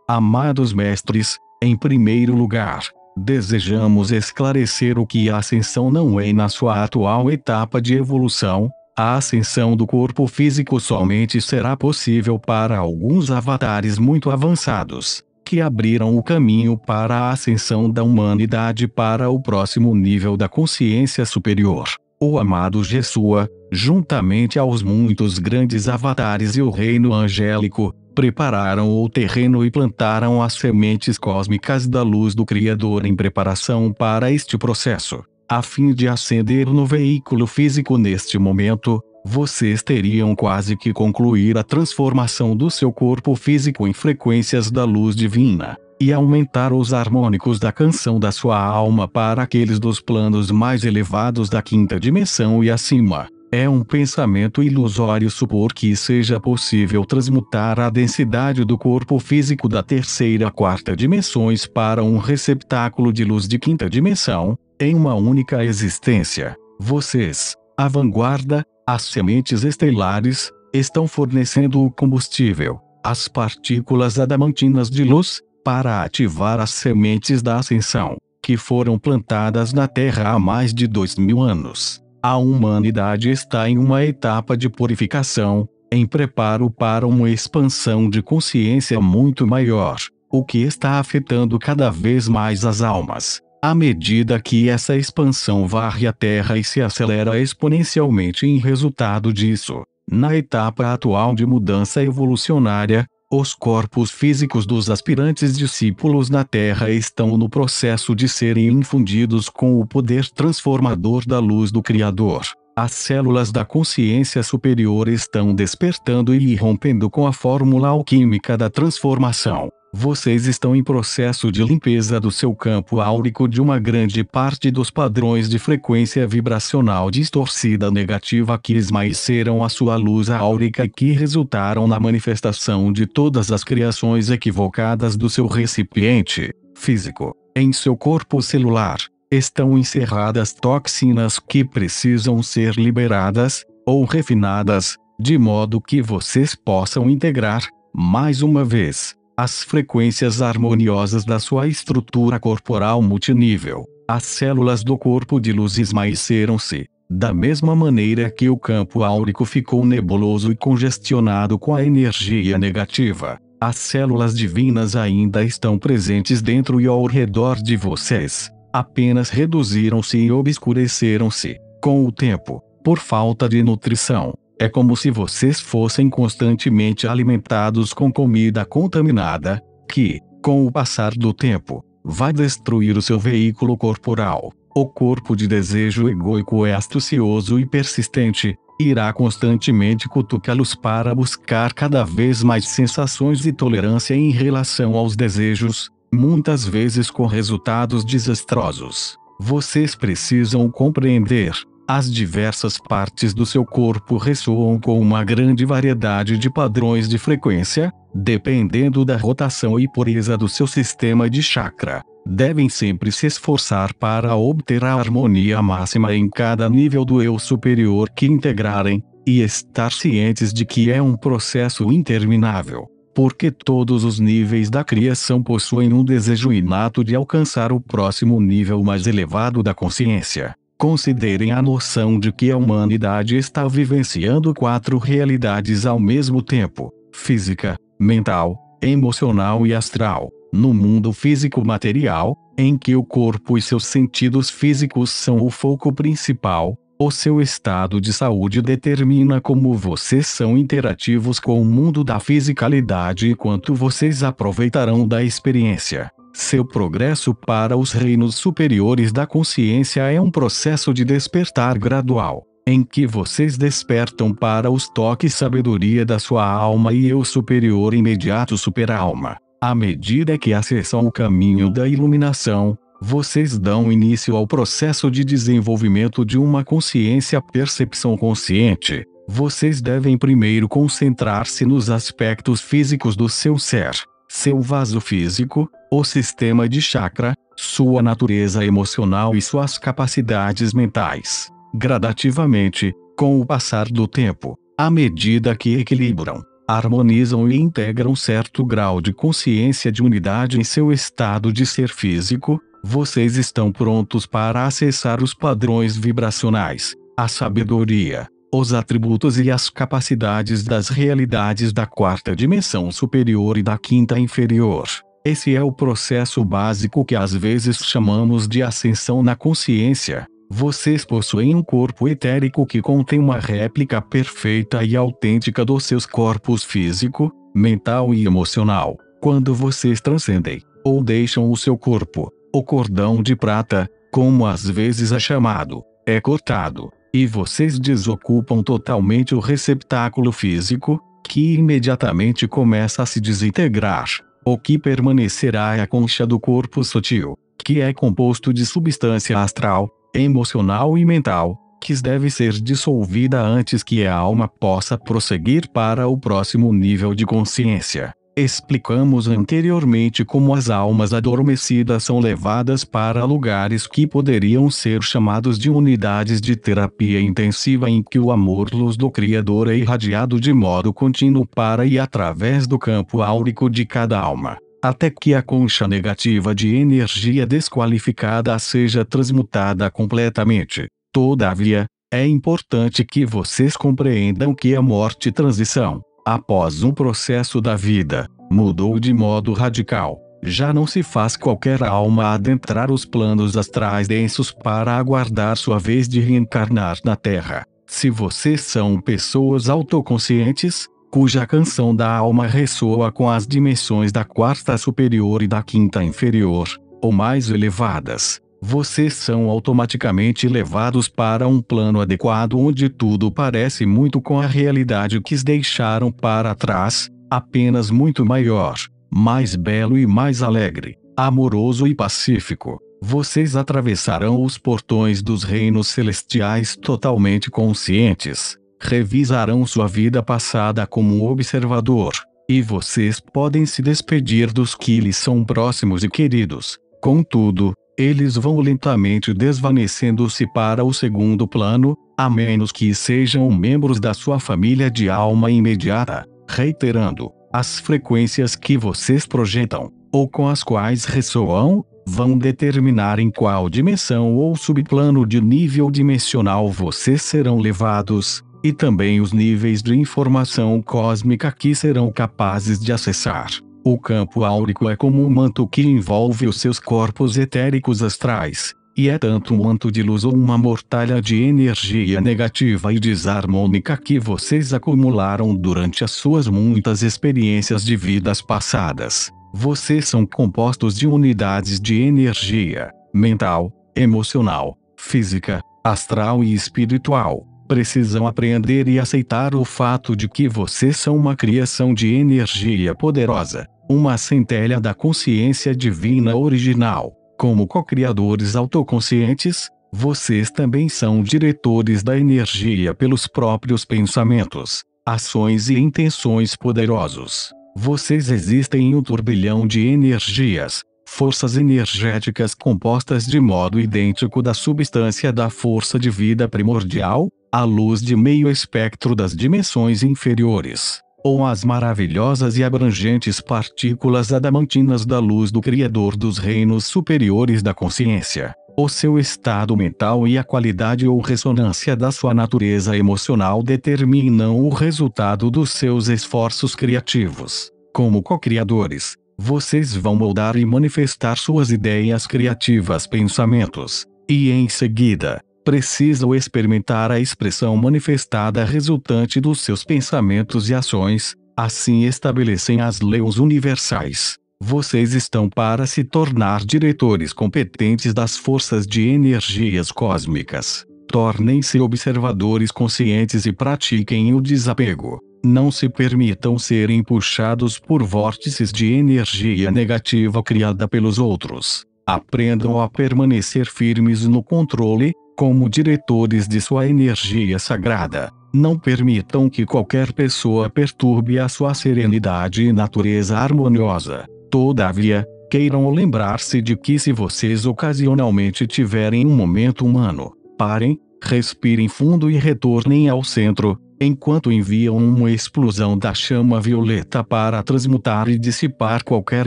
Amados mestres, em primeiro lugar, desejamos esclarecer o que a ascensão não é na sua atual etapa de evolução. A ascensão do corpo físico somente será possível para alguns avatares muito avançados, que abriram o caminho para a ascensão da humanidade para o próximo nível da consciência superior. O amado Jesua, juntamente aos muitos grandes avatares e o reino angélico, prepararam o terreno e plantaram as sementes cósmicas da luz do Criador em preparação para este processo. A fim de ascender no veículo físico neste momento, vocês teriam quase que concluir a transformação do seu corpo físico em frequências da luz divina, e aumentar os harmônicos da canção da sua alma para aqueles dos planos mais elevados da quinta dimensão e acima. É um pensamento ilusório supor que seja possível transmutar a densidade do corpo físico da terceira a quarta dimensões para um receptáculo de luz de quinta dimensão, em uma única existência. Vocês, a vanguarda, as sementes estelares, estão fornecendo o combustível, as partículas adamantinas de luz, para ativar as sementes da ascensão, que foram plantadas na Terra há mais de 2000 anos. A humanidade está em uma etapa de purificação, em preparo para uma expansão de consciência muito maior, o que está afetando cada vez mais as almas. À medida que essa expansão varre a Terra e se acelera exponencialmente em resultado disso, na etapa atual de mudança evolucionária, os corpos físicos dos aspirantes discípulos na Terra estão no processo de serem infundidos com o poder transformador da luz do Criador. As células da consciência superior estão despertando e irrompendo com a fórmula alquímica da transformação. Vocês estão em processo de limpeza do seu campo áurico de uma grande parte dos padrões de frequência vibracional distorcida negativa que esmaeceram a sua luz áurica e que resultaram na manifestação de todas as criações equivocadas do seu recipiente físico. Em seu corpo celular, estão encerradas toxinas que precisam ser liberadas, ou refinadas, de modo que vocês possam integrar, mais uma vez, as frequências harmoniosas da sua estrutura corporal multinível. As células do corpo de luz esmaeceram-se, da mesma maneira que o campo áurico ficou nebuloso e congestionado com a energia negativa. As células divinas ainda estão presentes dentro e ao redor de vocês, apenas reduziram-se e obscureceram-se, com o tempo, por falta de nutrição. É como se vocês fossem constantemente alimentados com comida contaminada, que, com o passar do tempo, vai destruir o seu veículo corporal. O corpo de desejo egóico é astucioso e persistente, irá constantemente cutucá-los para buscar cada vez mais sensações e tolerância em relação aos desejos, muitas vezes com resultados desastrosos. Vocês precisam compreender. As diversas partes do seu corpo ressoam com uma grande variedade de padrões de frequência, dependendo da rotação e pureza do seu sistema de chakra. Devem sempre se esforçar para obter a harmonia máxima em cada nível do eu superior que integrarem, e estar cientes de que é um processo interminável, porque todos os níveis da criação possuem um desejo inato de alcançar o próximo nível mais elevado da consciência. Considerem a noção de que a humanidade está vivenciando 4 realidades ao mesmo tempo: física, mental, emocional e astral. No mundo físico material, em que o corpo e seus sentidos físicos são o foco principal, o seu estado de saúde determina como vocês são interativos com o mundo da fisicalidade e quanto vocês aproveitarão da experiência. Seu progresso para os reinos superiores da consciência é um processo de despertar gradual, em que vocês despertam para os toques sabedoria da sua alma e eu superior imediato superalma. À medida que acessam o caminho da iluminação, vocês dão início ao processo de desenvolvimento de uma consciência percepção consciente. Vocês devem primeiro concentrar-se nos aspectos físicos do seu ser. Seu vaso físico, o sistema de chakra, sua natureza emocional e suas capacidades mentais. Gradativamente, com o passar do tempo, à medida que equilibram, harmonizam e integram certo grau de consciência de unidade em seu estado de ser físico, vocês estão prontos para acessar os padrões vibracionais, a sabedoria, os atributos e as capacidades das realidades da quarta dimensão superior e da quinta inferior. Esse é o processo básico que às vezes chamamos de ascensão na consciência. Vocês possuem um corpo etérico que contém uma réplica perfeita e autêntica dos seus corpos físico, mental e emocional. Quando vocês transcendem, ou deixam o seu corpo, o cordão de prata, como às vezes é chamado, é cortado, e vocês desocupam totalmente o receptáculo físico, que imediatamente começa a se desintegrar. O que permanecerá é a concha do corpo sutil, que é composto de substância astral, emocional e mental, que deve ser dissolvida antes que a alma possa prosseguir para o próximo nível de consciência. Explicamos anteriormente como as almas adormecidas são levadas para lugares que poderiam ser chamados de unidades de terapia intensiva em que o amor-luz do Criador é irradiado de modo contínuo para e através do campo áurico de cada alma, até que a concha negativa de energia desqualificada seja transmutada completamente. Todavia, é importante que vocês compreendam que a morte e transição, após um processo da vida, mudou de modo radical. Já não se faz qualquer alma adentrar os planos astrais densos para aguardar sua vez de reencarnar na Terra. Se vocês são pessoas autoconscientes, cuja canção da alma ressoa com as dimensões da quarta superior e da quinta inferior, ou mais elevadas, vocês são automaticamente levados para um plano adequado onde tudo parece muito com a realidade que deixaram para trás, apenas muito maior, mais belo e mais alegre, amoroso e pacífico. Vocês atravessarão os portões dos reinos celestiais totalmente conscientes, revisarão sua vida passada como um observador, e vocês podem se despedir dos que lhes são próximos e queridos. Contudo, eles vão lentamente desvanecendo-se para o segundo plano, a menos que sejam membros da sua família de alma imediata, reiterando, as frequências que vocês projetam, ou com as quais ressoam, vão determinar em qual dimensão ou subplano de nível dimensional vocês serão levados, e também os níveis de informação cósmica que serão capazes de acessar. O campo áurico é como um manto que envolve os seus corpos etéricos astrais, e é tanto um manto de luz ou uma mortalha de energia negativa e desarmônica que vocês acumularam durante as suas muitas experiências de vidas passadas. Vocês são compostos de unidades de energia, mental, emocional, física, astral e espiritual. Precisam aprender e aceitar o fato de que vocês são uma criação de energia poderosa, uma centelha da consciência divina original. Como co-criadores autoconscientes, vocês também são diretores da energia pelos próprios pensamentos, ações e intenções poderosos. Vocês existem em um turbilhão de energias, forças energéticas compostas de modo idêntico da substância da força de vida primordial, a luz de meio espectro das dimensões inferiores, ou as maravilhosas e abrangentes partículas adamantinas da luz do Criador dos reinos superiores da consciência. O seu estado mental e a qualidade ou ressonância da sua natureza emocional determinam o resultado dos seus esforços criativos. Como co-criadores, vocês vão moldar e manifestar suas ideias criativas, pensamentos, e em seguida, precisam experimentar a expressão manifestada resultante dos seus pensamentos e ações, assim estabelecem as leis universais. Vocês estão para se tornar diretores competentes das forças de energias cósmicas. Tornem-se observadores conscientes e pratiquem o desapego. Não se permitam serem puxados por vórtices de energia negativa criada pelos outros. Aprendam a permanecer firmes no controle, como diretores de sua energia sagrada. Não permitam que qualquer pessoa perturbe a sua serenidade e natureza harmoniosa. Todavia, queiram lembrar-se de que se vocês ocasionalmente tiverem um momento humano, parem, respirem fundo e retornem ao centro, enquanto enviam uma explosão da chama violeta para transmutar e dissipar qualquer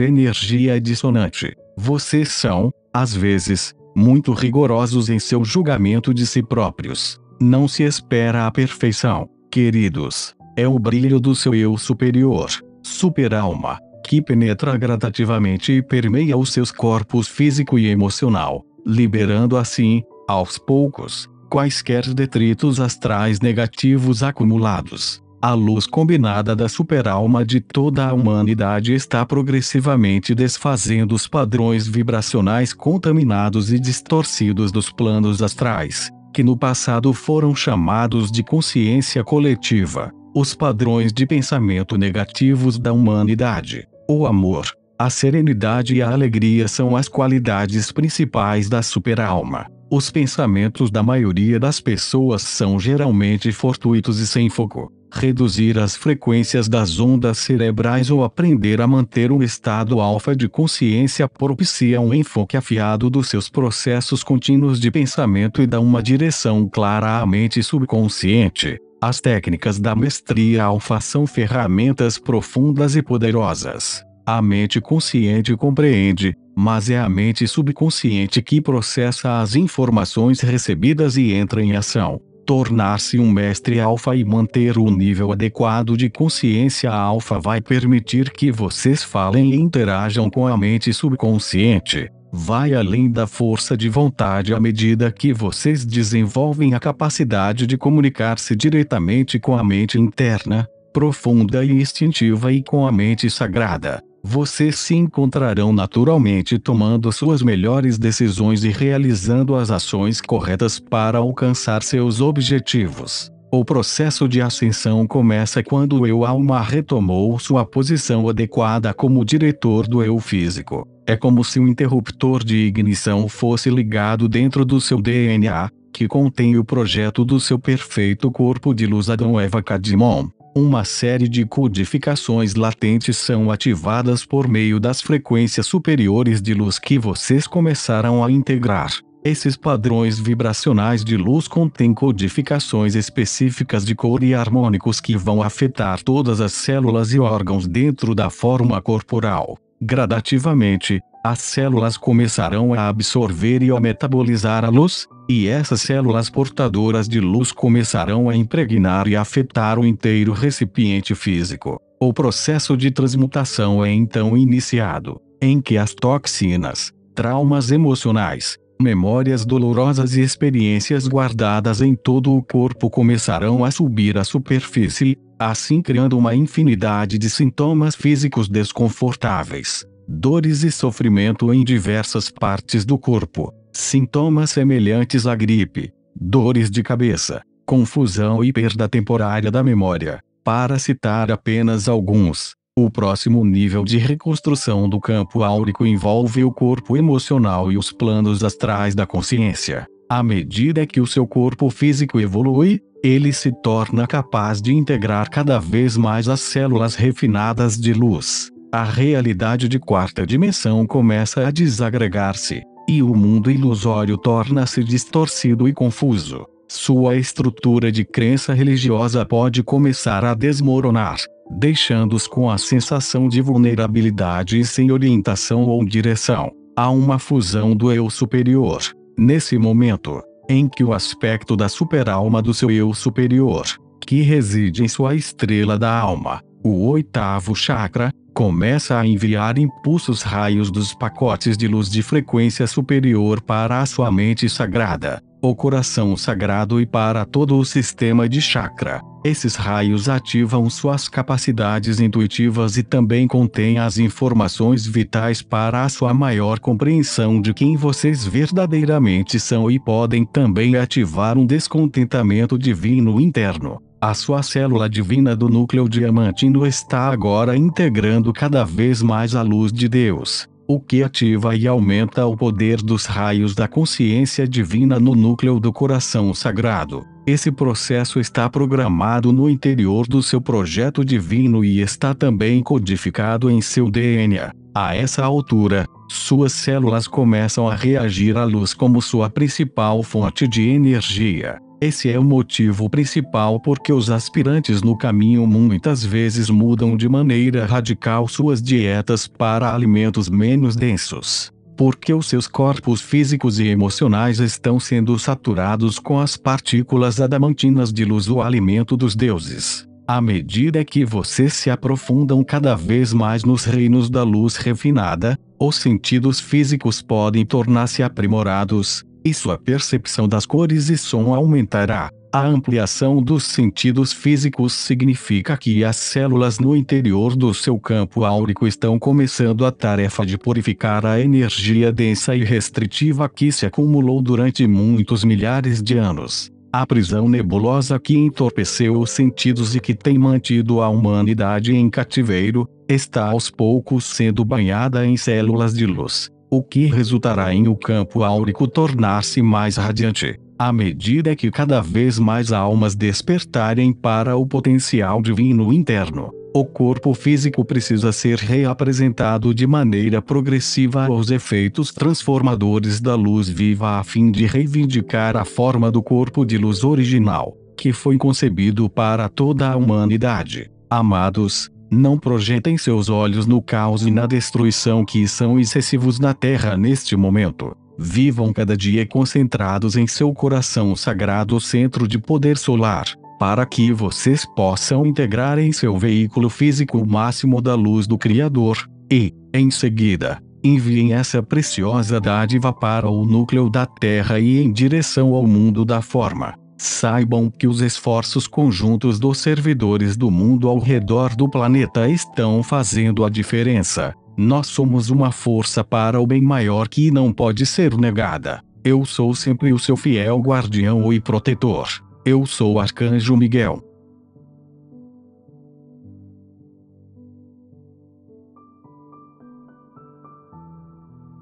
energia dissonante. Vocês são, às vezes, muito rigorosos em seu julgamento de si próprios. Não se espera a perfeição, queridos. É o brilho do seu eu superior, super-alma, que penetra gradativamente e permeia os seus corpos físico e emocional, liberando assim, aos poucos, quaisquer detritos astrais negativos acumulados. A luz combinada da super-alma de toda a humanidade está progressivamente desfazendo os padrões vibracionais contaminados e distorcidos dos planos astrais, que no passado foram chamados de consciência coletiva. Os padrões de pensamento negativos da humanidade. O amor, a serenidade e a alegria são as qualidades principais da super-alma. Os pensamentos da maioria das pessoas são geralmente fortuitos e sem foco. Reduzir as frequências das ondas cerebrais ou aprender a manter um estado alfa de consciência propicia um enfoque afiado dos seus processos contínuos de pensamento e dá uma direção clara à mente subconsciente. As técnicas da mestria alfa são ferramentas profundas e poderosas. A mente consciente compreende, mas é a mente subconsciente que processa as informações recebidas e entra em ação. Tornar-se um mestre alfa e manter o nível adequado de consciência alfa vai permitir que vocês falem e interajam com a mente subconsciente. Vai além da força de vontade à medida que vocês desenvolvem a capacidade de comunicar-se diretamente com a mente interna, profunda e instintiva e com a mente sagrada. Vocês se encontrarão naturalmente tomando suas melhores decisões e realizando as ações corretas para alcançar seus objetivos. O processo de ascensão começa quando o eu-alma retomou sua posição adequada como diretor do eu físico. É como se um interruptor de ignição fosse ligado dentro do seu DNA, que contém o projeto do seu perfeito corpo de luz Adão Eva Kadmon. Uma série de codificações latentes são ativadas por meio das frequências superiores de luz que vocês começaram a integrar. Esses padrões vibracionais de luz contêm codificações específicas de cor e harmônicos que vão afetar todas as células e órgãos dentro da forma corporal. Gradativamente, as células começarão a absorver e a metabolizar a luz, e essas células portadoras de luz começarão a impregnar e afetar o inteiro recipiente físico. O processo de transmutação é então iniciado, em que as toxinas, traumas emocionais, memórias dolorosas e experiências guardadas em todo o corpo começarão a subir à superfície, assim criando uma infinidade de sintomas físicos desconfortáveis, dores e sofrimento em diversas partes do corpo, sintomas semelhantes à gripe, dores de cabeça, confusão e perda temporária da memória, para citar apenas alguns. O próximo nível de reconstrução do campo áurico envolve o corpo emocional e os planos astrais da consciência. À medida que o seu corpo físico evolui, ele se torna capaz de integrar cada vez mais as células refinadas de luz. A realidade de quarta dimensão começa a desagregar-se, e o mundo ilusório torna-se distorcido e confuso. Sua estrutura de crença religiosa pode começar a desmoronar, deixando-os com a sensação de vulnerabilidade e sem orientação ou direção. Há uma fusão do eu superior. Nesse momento, em que o aspecto da super-alma do seu eu superior, que reside em sua estrela da alma, o oitavo chakra, começa a enviar impulsos raios dos pacotes de luz de frequência superior para a sua mente sagrada, o coração sagrado e para todo o sistema de chakra. Esses raios ativam suas capacidades intuitivas e também contêm as informações vitais para a sua maior compreensão de quem vocês verdadeiramente são e podem também ativar um descontentamento divino interno. A sua célula divina do núcleo diamantino está agora integrando cada vez mais a luz de Deus, o que ativa e aumenta o poder dos raios da consciência divina no núcleo do coração sagrado. Esse processo está programado no interior do seu projeto divino e está também codificado em seu DNA. A essa altura, suas células começam a reagir à luz como sua principal fonte de energia. Esse é o motivo principal porque os aspirantes no caminho muitas vezes mudam de maneira radical suas dietas para alimentos menos densos. Porque os seus corpos físicos e emocionais estão sendo saturados com as partículas adamantinas de luz, o alimento dos deuses. À medida que vocês se aprofundam cada vez mais nos reinos da luz refinada, os sentidos físicos podem tornar-se aprimorados, e sua percepção das cores e som aumentará. A ampliação dos sentidos físicos significa que as células no interior do seu campo áurico estão começando a tarefa de purificar a energia densa e restritiva que se acumulou durante muitos milhares de anos. A prisão nebulosa que entorpeceu os sentidos e que tem mantido a humanidade em cativeiro, está aos poucos sendo banhada em células de luz, o que resultará em o campo áurico tornar-se mais radiante. À medida que cada vez mais almas despertarem para o potencial divino interno, o corpo físico precisa ser reapresentado de maneira progressiva aos efeitos transformadores da luz viva a fim de reivindicar a forma do corpo de luz original, que foi concebido para toda a humanidade. Amados, não projetem seus olhos no caos e na destruição que são excessivos na Terra neste momento. Vivam cada dia concentrados em seu coração sagrado centro de poder solar, para que vocês possam integrar em seu veículo físico o máximo da luz do Criador, e, em seguida, enviem essa preciosa dádiva para o núcleo da Terra e em direção ao mundo da forma. Saibam que os esforços conjuntos dos servidores do mundo ao redor do planeta estão fazendo a diferença. Nós somos uma força para o bem maior que não pode ser negada. Eu sou sempre o seu fiel guardião e protetor. Eu sou o Arcanjo Miguel.